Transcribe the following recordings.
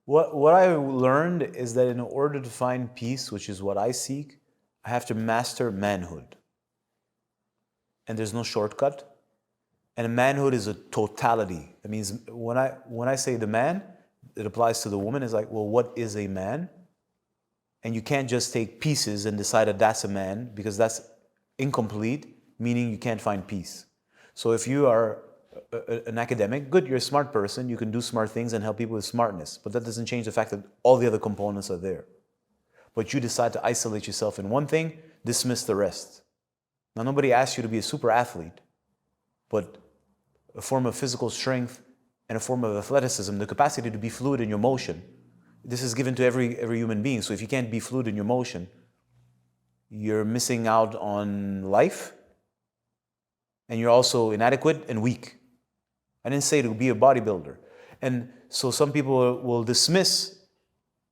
What I learned is that in order to find peace, which is what I seek, I have to master manhood. And there's no shortcut. And manhood is a totality. That means when I say the man, it applies to the woman. It's like, well, what is a man? And you can't just take pieces and decide that that's a man, because that's incomplete, meaning you can't find peace. So if you are an academic, good, you're a smart person, you can do smart things and help people with smartness, but that doesn't change the fact that all the other components are there. But you decide to isolate yourself in one thing, dismiss the rest. Now, nobody asks you to be a super athlete, but a form of physical strength and a form of athleticism, the capacity to be fluid in your motion, this is given to every human being. So if you can't be fluid in your motion, you're missing out on life, and you're also inadequate and weak. I didn't say to be a bodybuilder. And so some people will dismiss,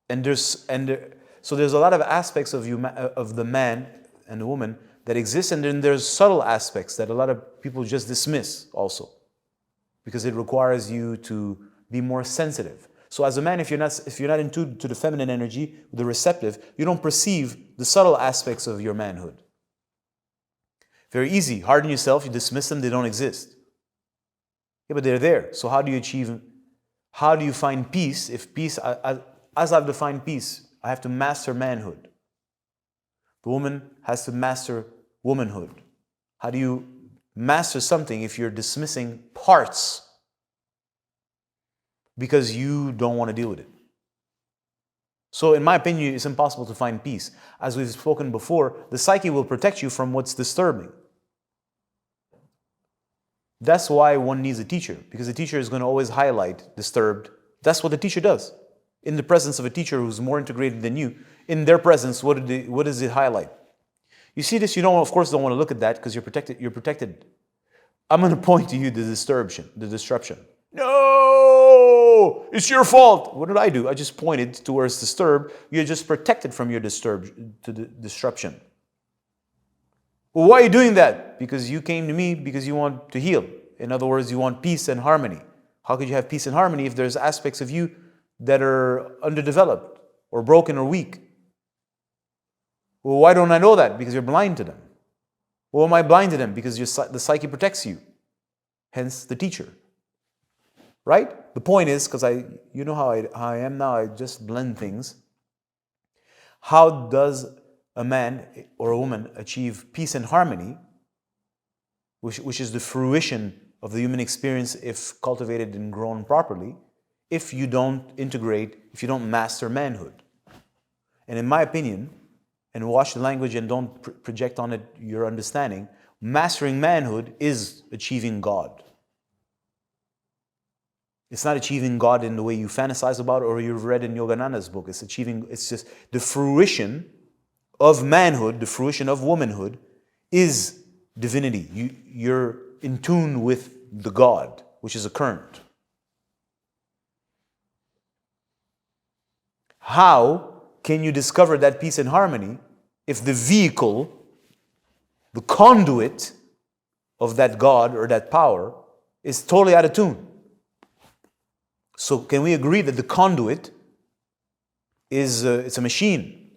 so there's a lot of aspects of the man and the woman that exist, and then there's subtle aspects that a lot of people just dismiss also, because it requires you to be more sensitive. So as a man, if you're not in tune to the feminine energy, the receptive, you don't perceive the subtle aspects of your manhood. Very easy. Harden yourself, you dismiss them, they don't exist. Yeah, but they're there. So how do you find peace? If peace, as I've defined peace, I have to master manhood. The woman has to master womanhood. How do you master something if you're dismissing parts because you don't want to deal with it? So in my opinion, it's impossible to find peace. As we've spoken before, the psyche will protect you from what's disturbing. That's why one needs a teacher, because the teacher is going to always highlight disturbed. That's what the teacher does. In the presence of a teacher who's more integrated than you, in their presence, what does it highlight? You see this, you of course don't want to look at that because you're protected. I'm going to point to you the disruption. No, it's your fault. What did I do? I just pointed towards disturbed. You're just protected from your disruption. Well, why are you doing that? Because you came to me because you want to heal. In other words, you want peace and harmony. How could you have peace and harmony if there's aspects of you that are underdeveloped or broken or weak? Well, why don't I know that? Because you're blind to them. Well, am I blind to them? Because the psyche protects you. Hence the teacher. Right? The point is, because you know how I am now, I just blend things. How does a man or a woman achieve peace and harmony, which is the fruition of the human experience if cultivated and grown properly, if you don't integrate, if you don't master manhood? And in my opinion, and watch the language and don't project on it your understanding, mastering manhood is achieving God. It's not achieving God in the way you fantasize about or you've read in Yogananda's book. It's just the fruition of manhood, the fruition of womanhood is divinity. You're in tune with the God, which is a current. How can you discover that peace and harmony if the vehicle, the conduit of that God or that power is totally out of tune? So can we agree that the conduit is it's a machine?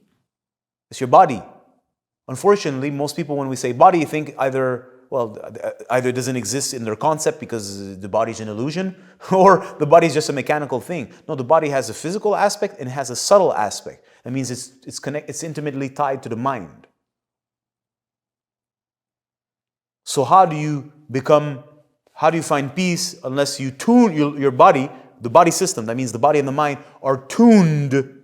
It's your body. Unfortunately, most people, when we say body, think either it doesn't exist in their concept because the body's an illusion, or the body's just a mechanical thing. No, the body has a physical aspect and it has a subtle aspect. That means it's intimately tied to the mind. So how do you find peace unless you tune your body, the body system, that means the body and the mind, are tuned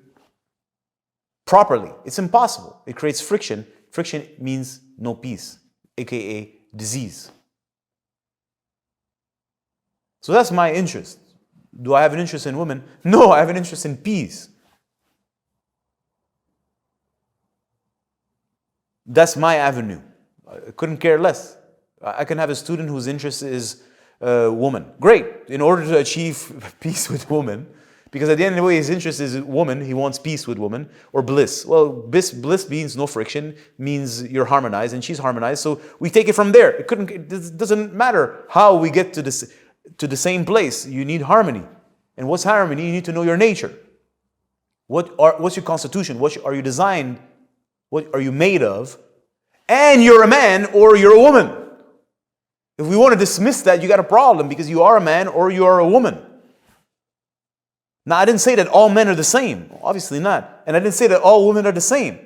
properly? It's impossible. It creates friction. Friction means no peace, aka disease. So that's my interest. Do I have an interest in women? No, I have an interest in peace. That's my avenue. I couldn't care less. I can have a student whose interest is woman. Great. In order to achieve peace with woman, because at the end of the day, his interest is woman, he wants peace with woman, or bliss. Well, bliss means no friction, means you're harmonized, and she's harmonized, so we take it from there. It doesn't matter how we get to the same place. You need harmony. And what's harmony? You need to know your nature. What's your constitution? What are you designed? What are you made of? And you're a man or you're a woman. If we want to dismiss that, you got a problem because you are a man or you are a woman. Now, I didn't say that all men are the same. Obviously not. And I didn't say that all women are the same.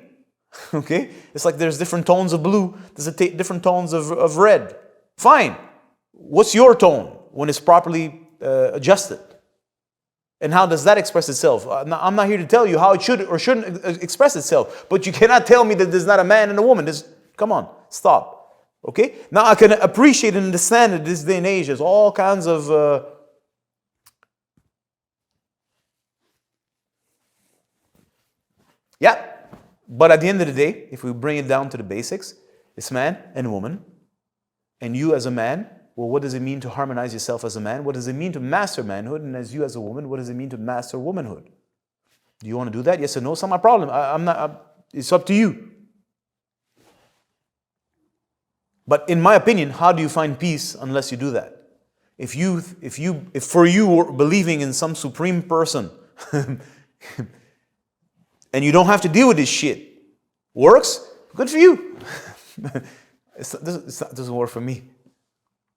Okay? It's like there's different tones of blue. There's different tones of red. Fine. What's your tone when it's properly adjusted? And how does that express itself? I'm not here to tell you how it should or shouldn't express itself. But you cannot tell me that there's not a man and a woman. Come on. Stop. Okay? Now I can appreciate and understand that this day and age there's all kinds of yeah. But at the end of the day, if we bring it down to the basics, it's man and woman. And you as a man, well, what does it mean to harmonize yourself as a man? What does it mean to master manhood? And as you as a woman, what does it mean to master womanhood? Do you want to do that? Yes or no? It's not my problem. It's up to you. But in my opinion, how do you find peace unless you do that? If for you believing in some supreme person and you don't have to deal with this shit, works, good for you. It doesn't work for me.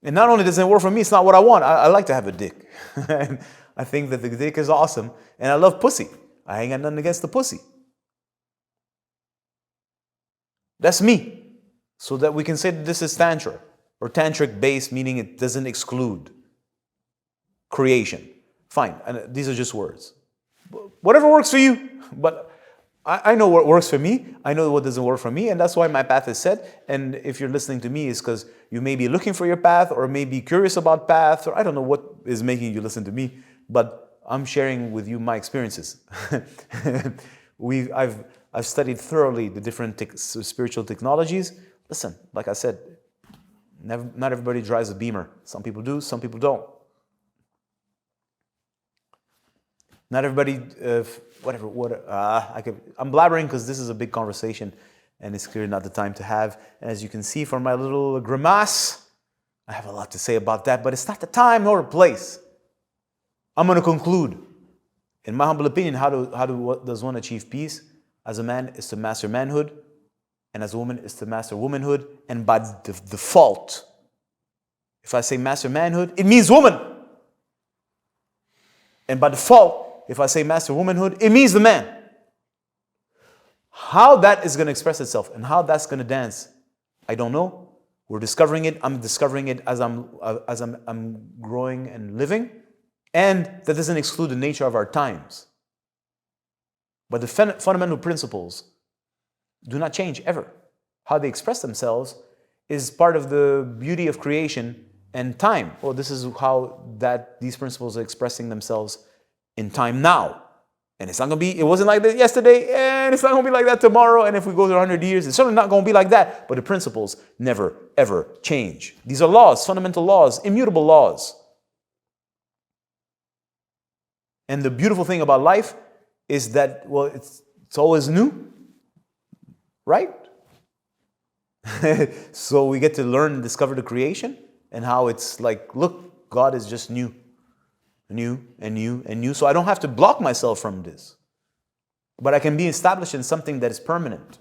And not only does it work for me, it's not what I want. I like to have a dick. And I think that the dick is awesome. And I love pussy. I ain't got nothing against the pussy. That's me. So that we can say that this is Tantra. Or Tantric based, meaning it doesn't exclude creation. Fine. And these are just words. Whatever works for you. But I know what works for me. I know what doesn't work for me. And that's why my path is set. And if you're listening to me, it's because you may be looking for your path or may be curious about path. Or I don't know what is making you listen to me. But I'm sharing with you my experiences. I've studied thoroughly the different spiritual technologies. Listen, like I said, not everybody drives a Beamer. Some people do, some people don't. Not everybody, I'm blabbering because this is a big conversation and it's clearly not the time to have. And as you can see from my little grimace, I have a lot to say about that, but it's not the time nor the place. I'm going to conclude. In my humble opinion, what does one achieve peace? As a man is to master manhood, and as a woman is to master womanhood. And by default, if I say master manhood, it means woman. And by default, if I say master womanhood, it means the man. How that is going to express itself and how that's going to dance, I don't know. We're discovering it. I'm discovering it as I'm growing and living. And that doesn't exclude the nature of our times. But the fundamental principles do not change ever. How they express themselves is part of the beauty of creation and time. Well, this is how these principles are expressing themselves in time now. And it's not going to be, it wasn't like that yesterday, and it's not going to be like that tomorrow. And if we go to 100 years, it's certainly not going to be like that. But the principles never, ever change. These are laws, fundamental laws, immutable laws. And the beautiful thing about life is that, well, it's always new. Right? So we get to learn and discover the creation and how it's like, look, God is just new. New and new and new. So I don't have to block myself from this. But I can be established in something that is permanent.